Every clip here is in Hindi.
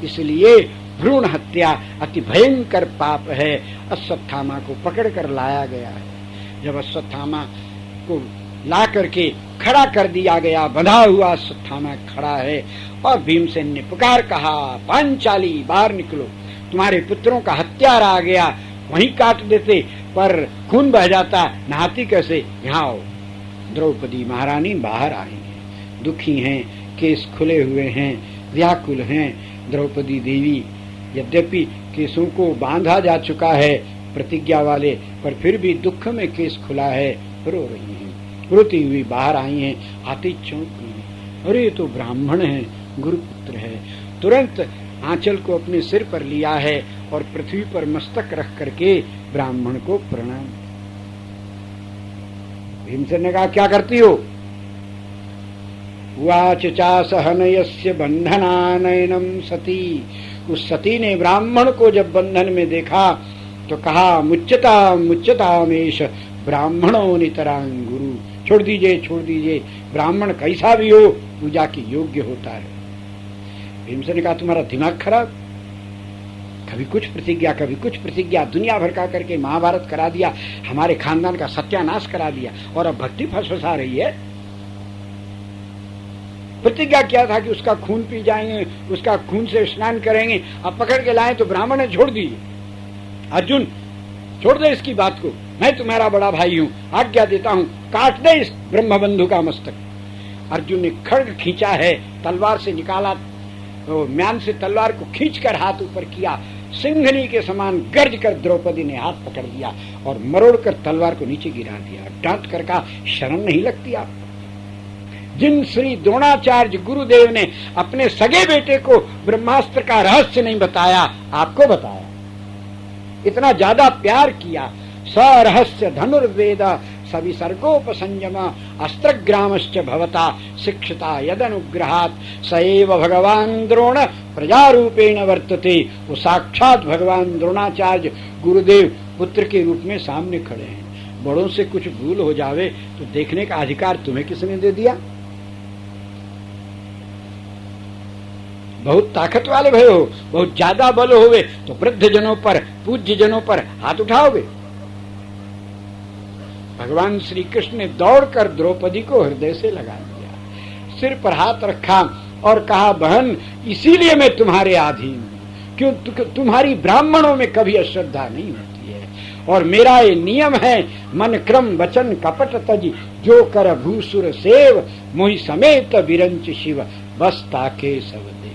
इसलिए भ्रूण हत्या अति भयंकर पाप है। अश्वत्थामा को पकड़ कर लाया गया है। जब अश्वत्थामा को ला करके खड़ा कर दिया गया, बंधा हुआ अश्वत्थामा खड़ा है, और भीमसेन ने पुकार कहा, पांचाली बाहर निकलो, तुम्हारे पुत्रों का हत्यारा आ गया। वहीं काट देते पर खून बह जाता, नहाती कैसे, यहाँ आओ। द्रौपदी महारानी बाहर आई हैं, दुखी हैं, केस खुले हुए हैं, व्याकुल हैं। द्रौपदी देवी यद्यपि केसों को बांधा जा चुका है प्रतिज्ञा वाले, पर फिर भी दुख में केस खुला है, रो रही हैं। रोती हुई बाहर आई हैं, आती चौंक गई, अरे ये तो ब्राह्मण है, गुरुपुत्र है। तुरंत आंचल को अपने सिर पर लिया है और पृथ्वी पर मस्तक रख करके ब्राह्मण को प्रणाम। भीमसेन ने कहा, क्या करती हो? उवाच चासहनयस्य बंधनानयनम सती। उस सती ने ब्राह्मण को जब बंधन में देखा तो कहा, मुच्यता मुच्यतामेश ब्राह्मणों नितरां गुरु। छोड़ दीजिए, छोड़ दीजिए, ब्राह्मण कैसा भी हो पूजा की योग्य होता है। भीमसेन ने कहा, तुम्हारा दिमाग खराब, कभी कुछ प्रतिज्ञा कभी कुछ प्रतिज्ञा, दुनिया भर का करके महाभारत करा दिया, हमारे खानदान का सत्यानाश करा दिया, और अब भक्ति फंसा रही है। प्रतिज्ञा किया था कि उसका खून पी जाएंगे, उसका खून से स्नान करेंगे, अब पकड़ के लाए तो ब्राह्मण ने छोड़ दी। अर्जुन छोड़ दे इसकी बात को, मैं तुम्हारा बड़ा भाई हूं, आज्ञा देता हूं, काट दे इस ब्रह्मबंधु का मस्तक। अर्जुन ने खड्ग खींचा है, तलवार से निकाला, तो म्यान से तलवार को खींचकर हाथ ऊपर किया, सिंघनी के समान गर्ज कर द्रौपदी ने हाथ पकड़ दिया और मरोड़कर तलवार को नीचे गिरा दिया। डांट कर कहा, शर्म नहीं लगती आप? जिन श्री द्रोणाचार्य गुरुदेव ने अपने सगे बेटे को ब्रह्मास्त्र का रहस्य नहीं बताया, आपको बताया, इतना ज्यादा प्यार किया। सरहस्य धनुर्वेद सविसर्गोपसंयम अस्त्रग्रामश्च भवता शिक्षता यदनुग्रहात् सएव भगवान द्रोण प्रजारूपेण वर्तते। वो साक्षात भगवान द्रोणाचार्य गुरुदेव पुत्र के रूप में सामने खड़े हैं। बड़ों से कुछ भूल हो जावे तो देखने का अधिकार तुम्हें किसने दे दिया? बहुत ताकत वाले भय हो, बहुत ज्यादा बल होवे तो वृद्ध जनों पर, पूज्य जनों पर हाथ उठाओगे। भगवान श्री कृष्ण ने दौड़कर द्रौपदी को हृदय से लगा दिया, सिर पर हाथ रखा और कहा, बहन इसीलिए मैं तुम्हारे अधीन हूं, क्यों तुम्हारी ब्राह्मणों में कभी अश्रद्धा नहीं होती है, और मेरा ये नियम है, मन क्रम वचन कपट तज जो कर भूसुर सेव मोहि समेत विरंच शिव बस ताके सब देव।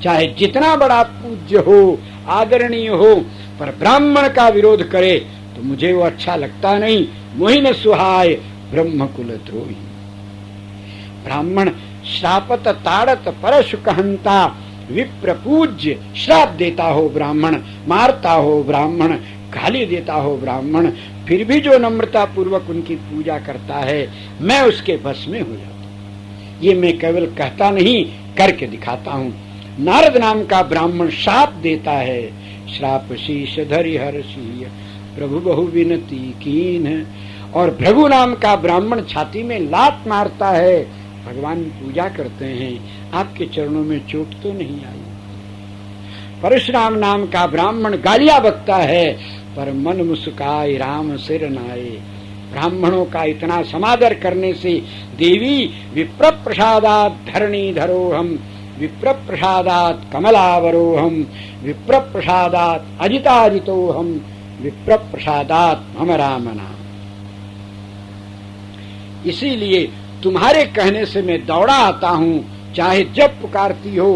चाहे जितना बड़ा पूज्य हो, आदरणीय हो, पर ब्राह्मण का विरोध करे तो मुझे वो अच्छा लगता नहीं। मोहिन सुहाय ब्रह्मकुल द्रोही। ब्राह्मण श्रापत ताड़त परशु कहंता विप्र पूज्य। श्राप देता हो ब्राह्मण, मारता हो ब्राह्मण, गाली देता हो ब्राह्मण, फिर भी जो नम्रता पूर्वक उनकी पूजा करता है, मैं उसके बस में हो जाता हूं। ये मैं केवल कहता नहीं, करके दिखाता हूं। नारद नाम का ब्राह्मण श्राप देता है, श्राप शीश धरि हर्षि प्रभु बहु विनती कीन। और भृगु नाम का ब्राह्मण छाती में लात मारता है, भगवान पूजा करते हैं, आपके चरणों में चोट तो नहीं आई। परशुराम नाम का ब्राह्मण गालियां बकता है, पर मन मुस्काए राम सिर नाए। ब्राह्मणों का इतना समादर करने से देवी विप्र प्रसादात धरणी धरोहम, विप्र प्रसादात कमलावरोहम, विप्र प्रसादात अजिताजितोहम, विप्र प्रसादात मम राम नाम। इसीलिए तुम्हारे कहने से मैं दौड़ा आता हूं, चाहे जब पुकारती हो,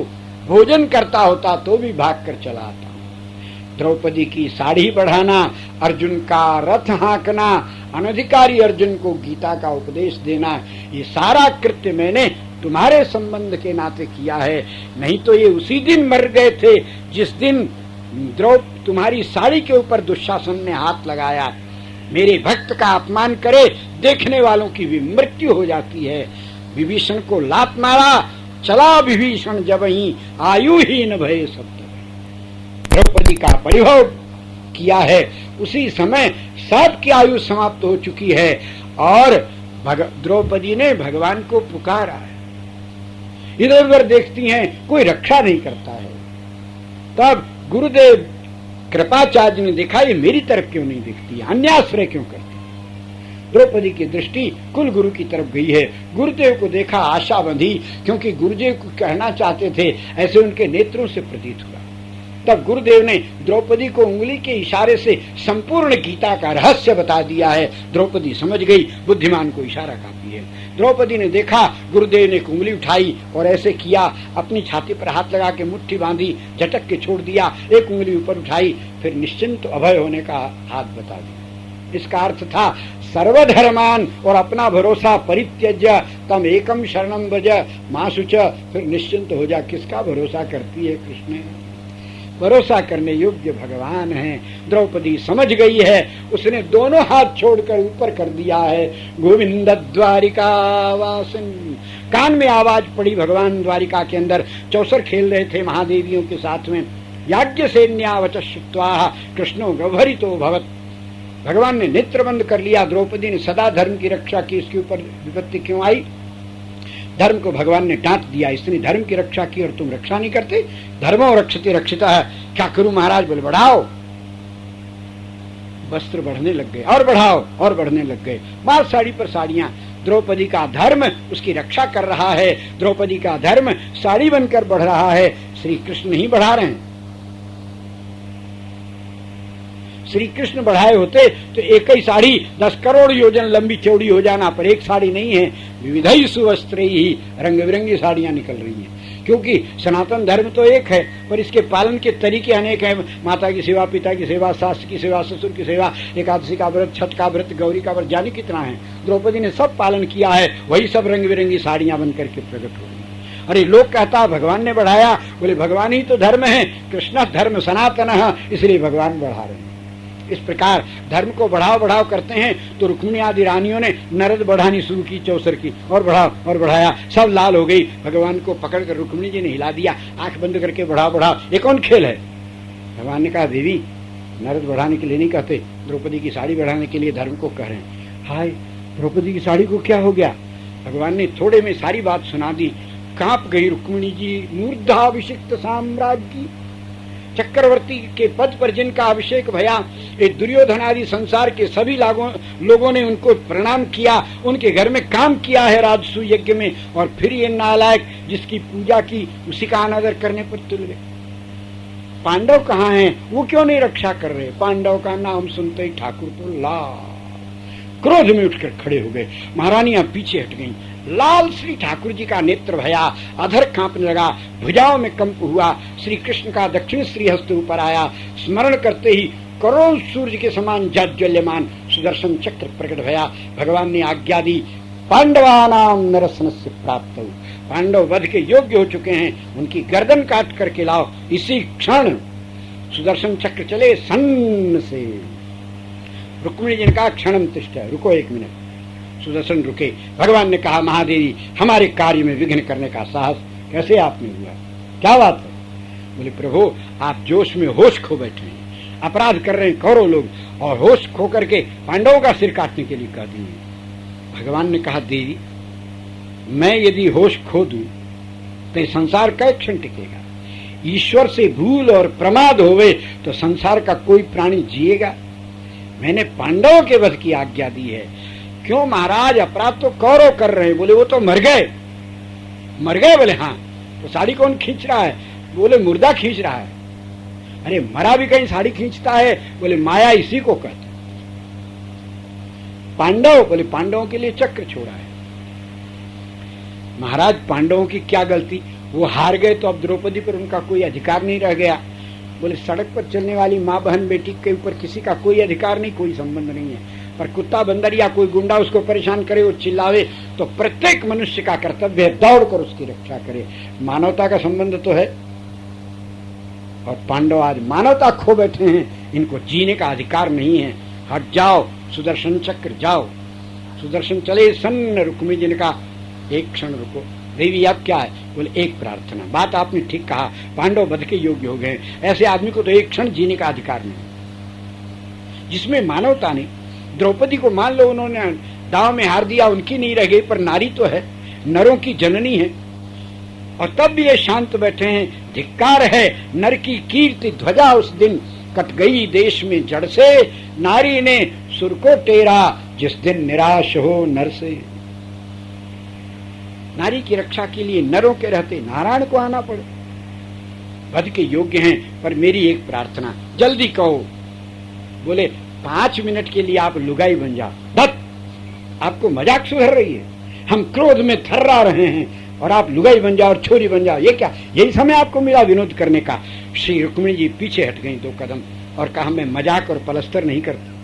भोजन करता होता तो भी भाग कर चला आता हूं। द्रौपदी की साड़ी बढ़ाना, अर्जुन का रथ हाँकना, अनधिकारी अर्जुन को गीता का उपदेश देना, ये सारा कृत्य मैंने तुम्हारे संबंध के नाते किया है। नहीं तो ये उसी दिन मर गए थे जिस दिन तुम्हारी साड़ी के ऊपर दुशासन ने हाथ लगाया। मेरे भक्त का अपमान करे, देखने वालों की भी मृत्यु हो जाती है। विभीषण को लात मारा, चला विभीषण जब ही आयुहीन भय सत्य। द्रौपदी का परिभव किया है, उसी समय सबकी आयु समाप्त हो चुकी है और द्रौपदी ने भगवान को पुकारा है। इधर उधर देखती हैं, कोई रक्षा नहीं करता है। तब गुरुदेव कृपाचार्य ने देखा ये मेरी तरफ क्यों नहीं दिखती, अन्याश्रय क्यों करती। द्रौपदी की दृष्टि कुल गुरु की तरफ गई है। गुरुदेव को देखा, आशा बंधी, क्योंकि गुरुदेव को कहना चाहते थे, ऐसे उनके नेत्रों से प्रतीत हुआ। तब गुरुदेव ने द्रौपदी को उंगली के इशारे से संपूर्ण गीता का रहस्य बता दिया है। द्रौपदी समझ गई, बुद्धिमान को इशारा काफी है। द्रौपदी ने देखा गुरुदेव ने एक उंगली उठाई और ऐसे किया, अपनी छाती पर हाथ लगा के मुट्ठी बांधी, झटक के छोड़ दिया, एक उंगली ऊपर उठाई, फिर निश्चिंत अभय होने का हाथ बता दिया। इसका अर्थ था सर्वधर्मान और अपना भरोसा परित्यज्य तम एकम शरणम व्रज मासुच, फिर निश्चिंत हो जा। किसका भरोसा करती है कृष्ण? भरोसा करने योग्य भगवान है। द्रौपदी समझ गई है, उसने दोनों हाथ छोड़कर ऊपर कर दिया है, गोविंद द्वारिकावासिन। कान में आवाज पड़ी, भगवान द्वारिका के अंदर चौसर खेल रहे थे महादेवियों के साथ में। याज्ञ सेन्यावच श्रुत्वा कृष्णो गह्वरितो भवत। भगवान ने नेत्र बंद कर लिया। द्रौपदी ने सदा धर्म की रक्षा की, इसके ऊपर विपत्ति क्यों आई? धर्म को भगवान ने डांट दिया, इसने धर्म की रक्षा की और तुम रक्षा नहीं करते। धर्मो रक्षते रक्षिता है, क्या करूं महाराज? बोले बढ़ाओ। वस्त्र बढ़ने लग गए और बढ़ाओ और बढ़ने लग गए, मार साड़ी पर साड़ियां। द्रौपदी का धर्म उसकी रक्षा कर रहा है, द्रौपदी का धर्म साड़ी बनकर बढ़ रहा है। श्री कृष्ण नहीं बढ़ा रहे हैं। श्री कृष्ण बढ़ाए होते तो एक ही साड़ी 10 करोड़ योजन लंबी चौड़ी हो जाना, पर एक साड़ी नहीं है। विविधई सुवस्त्रे ही, रंग बिरंगी साड़ियां निकल रही हैं, क्योंकि सनातन धर्म तो एक है पर इसके पालन के तरीके अनेक हैं। माता की सेवा, पिता की सेवा, सास की सेवा, ससुर की सेवा, एकादशी का व्रत, छठ का व्रत, गौरी का व्रत, जाने कितना है। द्रौपदी ने सब पालन किया है, वही सब रंग बिरंगी साड़ियां बनकर के प्रकट हो रही। अरे लोग कहता भगवान ने बढ़ाया, बोले भगवान ही तो धर्म है, कृष्ण धर्म सनातन है, इसलिए भगवान बढ़ा रहे हैं। इस प्रकार धर्म को बढ़ाओ बढ़ाओ करते हैं तो रुक्मिणी आदि रानियों ने नरद बढ़ानी शुरू की, चौसर की, और बढ़ाओ और बढ़ाया, सब लाल हो गई। भगवान को पकड़कर रुक्मिणी जी ने हिला दिया, आंख बंद करके बढ़ाओ बढ़ाओ, ये कौन खेल है? भगवान ने कहा देवी नरद बढ़ाने के लिए नहीं कहते, द्रौपदी की साड़ी बढ़ाने के लिए धर्म को कह रहे हैं। हाय द्रौपदी की साड़ी को क्या हो गया? भगवान ने थोड़े में सारी बात सुना दी। कांप गई रुक्मिणी जी। मूर्धाभिषिक्त साम्राज्य, चक्रवर्ती के पद पर जिनका अभिषेक भया, एक दुर्योधन आदि संसार के सभी लोगों ने उनको प्रणाम किया, उनके घर में काम किया है राजसू यज्ञ में, और फिर ये नालायक जिसकी पूजा की उसी का अनादर करने पर तुल गए। पांडव कहाँ हैं? वो क्यों नहीं रक्षा कर रहे? पांडव का नाम सुनते ही ठाकुर तो लाल क्रोध में उठकर खड़े हो गए। महारानियां पीछे हट गईं। लाल श्री ठाकुर जी का नेत्र भया, अधर कांपने लगा, भुजाओं में कंप हुआ। श्री कृष्ण का दक्षिण श्री हस्त ऊपर आया। स्मरण करते ही करोड़ सूर्य के समान जाज्वल्यमान सुदर्शन चक्र प्रकट भया। भगवान ने आज्ञा दी, पांडवानाम नरसनस्य प्राप्त। पांडव वध के योग्य हो चुके हैं, उनकी गर्दन काट करके लाओ। इसी क्षण सुदर्शन चक्र चले सन्न से। रुक्मिणी जी ने कहा क्षणम तिष्ठ, रुको एक मिनट। सुदर्शन रुके। भगवान ने कहा महादेवी हमारे कार्य में विघ्न करने का साहस कैसे आपने हुआ? क्या बात है? बोले प्रभु आप जोश में होश खो बैठे हैं, अपराध कर रहे हैं कौरव लोग, और होश खो करके पांडवों का सिर काटने के लिए कह दिए। भगवान ने कहा देवी मैं यदि होश खो दूं तो संसार कै क्षण टिकेगा? ईश्वर से भूल और प्रमाद होवे तो संसार का कोई प्राणी जिएगा? मैंने पांडवों के वध की आज्ञा दी है। क्यों महाराज? अपराध तो कौरव कर रहे हैं। बोले वो तो मर गए। मर गए? बोले हाँ। तो साड़ी कौन खींच रहा है? बोले मुर्दा खींच रहा है। अरे मरा भी कहीं साड़ी खींचता है? बोले माया इसी को कहते। पांडव? बोले पांडवों के लिए चक्र छोड़ा है। महाराज पांडवों की क्या गलती? वो हार गए तो अब द्रौपदी पर उनका कोई अधिकार नहीं रह गया। बोले सड़क पर चलने वाली माँ बहन बेटी के ऊपर किसी का कोई अधिकार नहीं, कोई संबंध नहीं है। पर कुत्ता बंदर या कोई गुंडा उसको परेशान करे, वो चिल्लावे, तो प्रत्येक मनुष्य का कर्तव्य है दौड़कर उसकी रक्षा करे। मानवता का संबंध तो है। और पांडव आज मानवता खो बैठे हैं, इनको जीने का अधिकार नहीं है। हट जाओ सुदर्शन चक्र, जाओ। सुदर्शन चले सन्न। रुक्मिणी जी ने कहा एक क्षण रुको देवी अब क्या है? बोले एक प्रार्थना। बात आपने ठीक कहा, पांडव वध के योग्य हो गए, ऐसे आदमी को तो एक क्षण जीने का अधिकार नहीं। जिसमें मानवता नहीं। द्रौपदी को मान लो उन्होंने दांव में हार दिया, उनकी नहीं रह गई, पर नारी तो है, नरों की जननी है, और तब भी ये शांत बैठे हैं। धिक्कार है, नर की कीर्ति ध्वजा उस दिन कट गई देश में जड़ से, नारी ने सुर को टेरा जिस दिन निराश हो नर से। नारी की रक्षा के लिए नरों के रहते नारायण को आना पड़े। वध के योग्य हैं, पर मेरी एक प्रार्थना, जल्दी कहो। बोले 5 मिनट के लिए आप लुगाई बन जाओ। बस आपको मजाक सुधर रही है, हम क्रोध में थर्रा रहे हैं और आप लुगाई बन जाओ और छोरी बन जाओ, ये क्या? यही समय आपको मिला विनोद करने का। श्री रुक्मिणी जी पीछे हट गई 2 कदम और कहा, मैं मजाक और पलस्तर नहीं करती,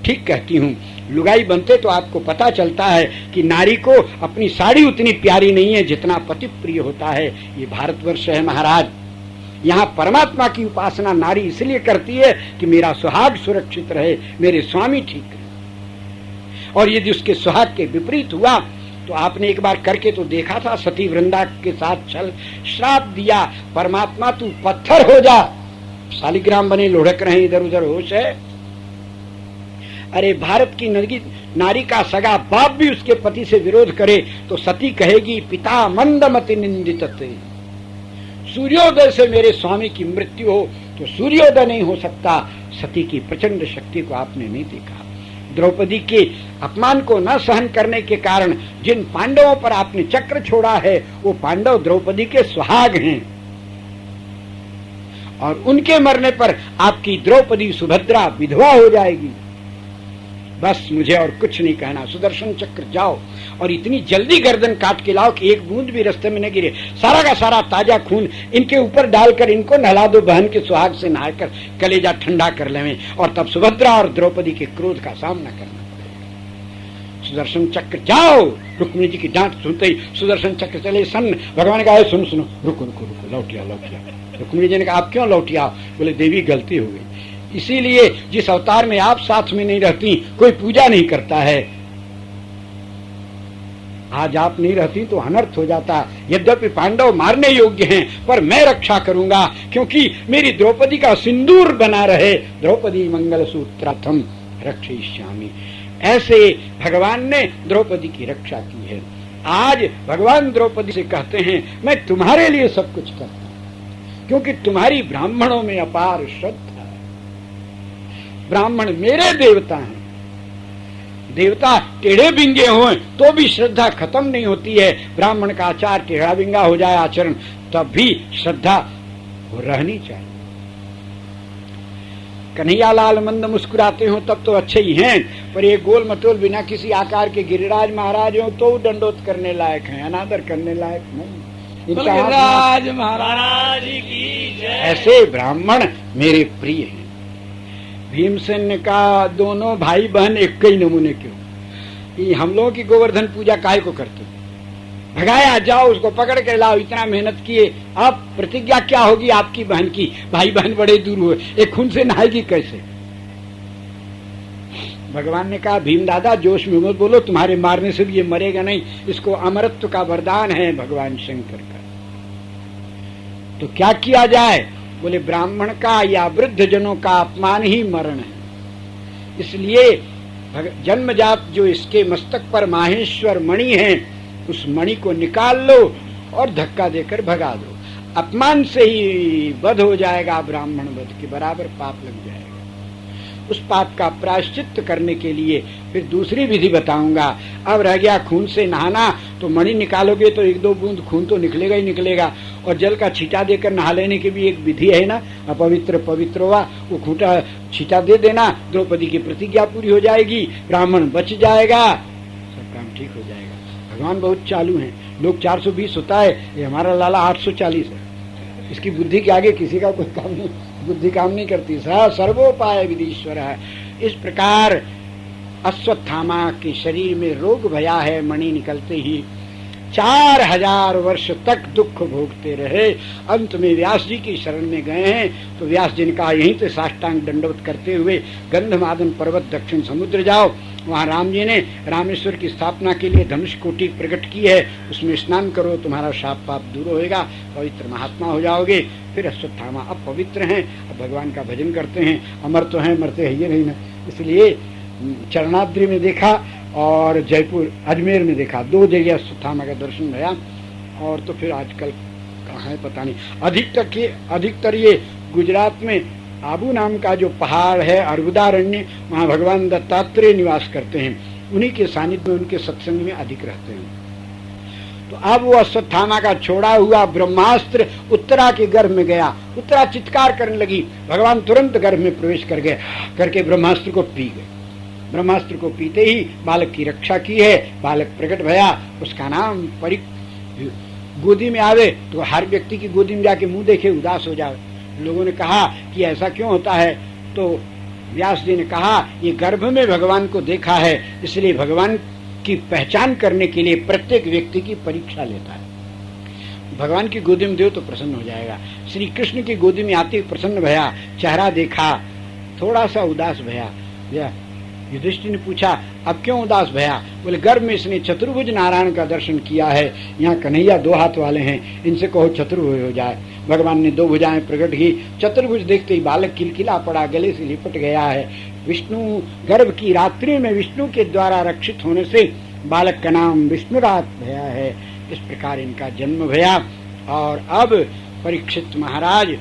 ठीक कहती हूँ। लुगाई बनते तो आपको पता चलता है कि नारी को अपनी साड़ी उतनी प्यारी नहीं है जितना पति प्रिय होता है। ये भारतवर्ष है महाराज, यहाँ परमात्मा की उपासना नारी इसलिए करती है कि मेरा सुहाग सुरक्षित रहे, मेरे स्वामी ठीक रहे। और यदि उसके सुहाग के विपरीत हुआ तो आपने एक बार करके तो देखा था, सती वृंदा के साथ छल, श्राप दिया, परमात्मा तू पत्थर हो जा। शालिग्राम बने लुढ़क रहे इधर उधर, होश है? अरे भारत की नारी का सगा बाप भी उसके पति से विरोध करे तो सती कहेगी, पिता मंदमति निंदितते। सूर्योदय से मेरे स्वामी की मृत्यु हो तो सूर्योदय नहीं हो सकता। सती की प्रचंड शक्ति को आपने नहीं देखा। द्रौपदी के अपमान को न सहन करने के कारण जिन पांडवों पर आपने चक्र छोड़ा है, वो पांडव द्रौपदी के सुहाग हैं, और उनके मरने पर आपकी द्रौपदी सुभद्रा विधवा हो जाएगी। बस मुझे और कुछ नहीं कहना। सुदर्शन चक्र जाओ और इतनी जल्दी गर्दन काट के लाओ कि एक बूंद भी रास्ते में न गिरे। सारा का सारा ताजा खून इनके ऊपर डालकर इनको नहला दो, बहन के सुहाग से नहाकर कलेजा ठंडा कर लें, और तब सुभद्रा और द्रौपदी के क्रोध का सामना करना पड़ेगा। सुदर्शन चक्र जाओ। रुक्मिणी जी की डांट सुनते ही सुदर्शन चक्र चले सन। भगवान ने कहा, सुनो सुनो, रुको रुको रुको, लौटिया लौटिया। रुक्मिणी जी ने कहा, आप क्यों लौटिया? बोले, देवी गलती हो गई, इसीलिए जिस अवतार में आप साथ में नहीं रहती कोई पूजा नहीं करता है। आज आप नहीं रहती तो अनर्थ हो जाता। यद्यपि पांडव मारने योग्य हैं, पर मैं रक्षा करूंगा, क्योंकि मेरी द्रौपदी का सिंदूर बना रहे। द्रौपदी मंगल सूत्रार्थम रक्षयिष्यामि। ऐसे भगवान ने द्रौपदी की रक्षा की है। आज भगवान द्रौपदी से कहते हैं, मैं तुम्हारे लिए सब कुछ करता हूं, क्योंकि तुम्हारी ब्राह्मणों में अपार श्रद्धा। ब्राह्मण मेरे देवता हैं। देवता टेढ़े बिंगे हों तो भी श्रद्धा खत्म नहीं होती है। ब्राह्मण का आचार टेढ़ा बिंगा हो जाए आचरण, तब भी श्रद्धा रहनी चाहिए। कन्हैयालाल मंद मुस्कुराते हो तब तो अच्छे ही हैं, पर ये गोल मटोल बिना किसी आकार के गिरिराज महाराज हो तो दंडोत करने लायक हैं, अनादर करने लायक नहीं। गिरिराज महाराज की जय। ऐसे ब्राह्मण मेरे प्रिय हैं। भीमसेन ने कहा, दोनों भाई बहन एक ही नमूने के हो, हम लोगों की गोवर्धन पूजा काहे को करते? भगाया, जाओ उसको पकड़ के लाओ। इतना मेहनत किए, अब प्रतिज्ञा क्या होगी आपकी बहन की? भाई बहन बड़े दूर हुए, एक खून से नहाएगी कैसे? भगवान ने कहा, भीम दादा जोश में मत बोलो, तुम्हारे मारने से भी ये मरेगा नहीं, इसको अमरत्व का वरदान है भगवान शंकर का। तो क्या किया जाए? बोले, ब्राह्मण का या वृद्ध जनों का अपमान ही मरण है। इसलिए जन्मजात जो इसके मस्तक पर माहेश्वर मणि है, उस मणि को निकाल लो और धक्का देकर भगा दो। अपमान से ही वध हो जाएगा, ब्राह्मण वध के बराबर पाप लग जाएगा। उस पाप का प्रायश्चित करने के लिए फिर दूसरी विधि बताऊंगा। अब रह गया खून से नहाना, तो मणि निकालोगे तो 1-2 बूंद खून तो निकलेगा ही निकलेगा, और जल का छींटा देकर नहा लेने की भी एक विधि है ना। अपवित्र पवित्र हुआ, वो खूंटा छींटा दे देना, द्रौपदी की प्रतिज्ञा पूरी हो जाएगी, ब्राह्मण बच जाएगा, सब काम ठीक हो जाएगा। भगवान बहुत चालू हैं। लोग 420 होता है, ये हमारा लाला 840 है। इसकी बुद्धि के आगे किसी का कोई काम नहीं, बुद्धि काम नहीं करती। सर्वोपाय विधीश्वर है। इस प्रकार अश्वत्थामा के शरीर में रोग भया है। मणि निकलते ही 4000 वर्ष तक दुख भोगते रहे। अंत में व्यास जी की शरण में गए हैं, तो व्यास जी ने कहा, यहीं से साष्टांग दंडवत करते हुए गंधमादन पर्वत दक्षिण समुद्र जाओ। वहाँ राम जी ने रामेश्वर की स्थापना के लिए धनुष कोटि प्रकट की है, उसमें स्नान करो, तुम्हारा शाप पाप दूर होएगा, पवित्र महात्मा हो जाओगे। फिर अश्वत्थामा अब पवित्र हैं, अब भगवान का भजन करते हैं। अमर तो हैं, मरते है ये नहीं ना। इसलिए चरणाद्रि में देखा और जयपुर अजमेर में देखा, 2 जगह अश्वत्थामा का दर्शन भया। और तो फिर आजकल है पता नहीं। अधिकतर ये गुजरात में आबू नाम का जो पहाड़ है अर्बुदारण्य, वहाँ भगवान दत्तात्रेय निवास करते हैं। उन्हीं के सानिध्य में, उनके सत्संग में अधिक रहते हैं। तो अब वो अश्वत्थामा का छोड़ा हुआ ब्रह्मास्त्र उत्तरा के गर्भ में गया। उत्तरा चित्कार करने लगी, भगवान तुरंत गर्भ में प्रवेश कर गए, करके ब्रह्मास्त्र को पी गए। ब्रह्मास्त्र को पीते ही बालक की रक्षा की है। बालक प्रकट भया, उसका नाम गोदी में आवे तो हर व्यक्ति की गोदी में जाके मुंह देखे उदास हो जाए। लोगों ने कहा कि ऐसा क्यों होता है, तो व्यास जी ने कहा ये गर्भ में भगवान को देखा है, इसलिए भगवान की पहचान करने के लिए प्रत्येक व्यक्ति की परीक्षा लेता है। भगवान की गोदी में दो तो प्रसन्न हो जाएगा। श्री कृष्ण की गोदी में आते ही प्रसन्न भया, चेहरा देखा, थोड़ा सा उदास भया। युधिष्ठिर ने पूछा अब क्यों उदास भया? बोले गर्भ में इसने चतुर्भुज नारायण का दर्शन किया है। यहाँ कन्हैया 2 हाथ वाले हैं, इनसे कहो चतुर्भुज हो जाए। भगवान ने 2 भुजाएं प्रकट की। चतुर्भुज देखते ही बालक किलकिला पड़ा, गले से लिपट गया है। विष्णु गर्भ की रात्रि में विष्णु के द्वारा रक्षित होने से बालक का नाम विष्णुरात भया है। इस प्रकार इनका जन्म भया। और अब परीक्षित महाराज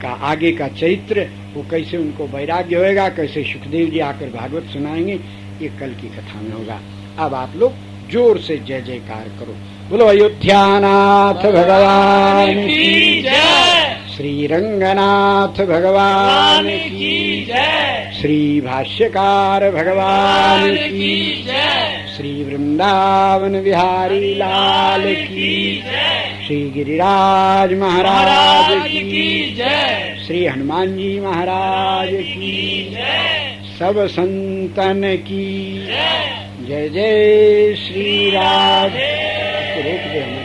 का आगे का चरित्र, वो कैसे उनको वैराग्य होएगा, कैसे सुखदेव जी आकर भागवत सुनाएंगे, ये कल की कथा में होगा। अब आप लोग जोर से जय जयकार करो। बोलो अयोध्यानाथ भगवान की जय, श्री रंगनाथ भगवान की जय, श्री भाष्यकार भगवान की जय, श्री वृंदावन बिहारी लाल की जय, श्री गिरिराज महाराज की जय, श्री हनुमान जी महाराज की जय, सब संतन की जय। जय जय श्री राधे। रोक दे।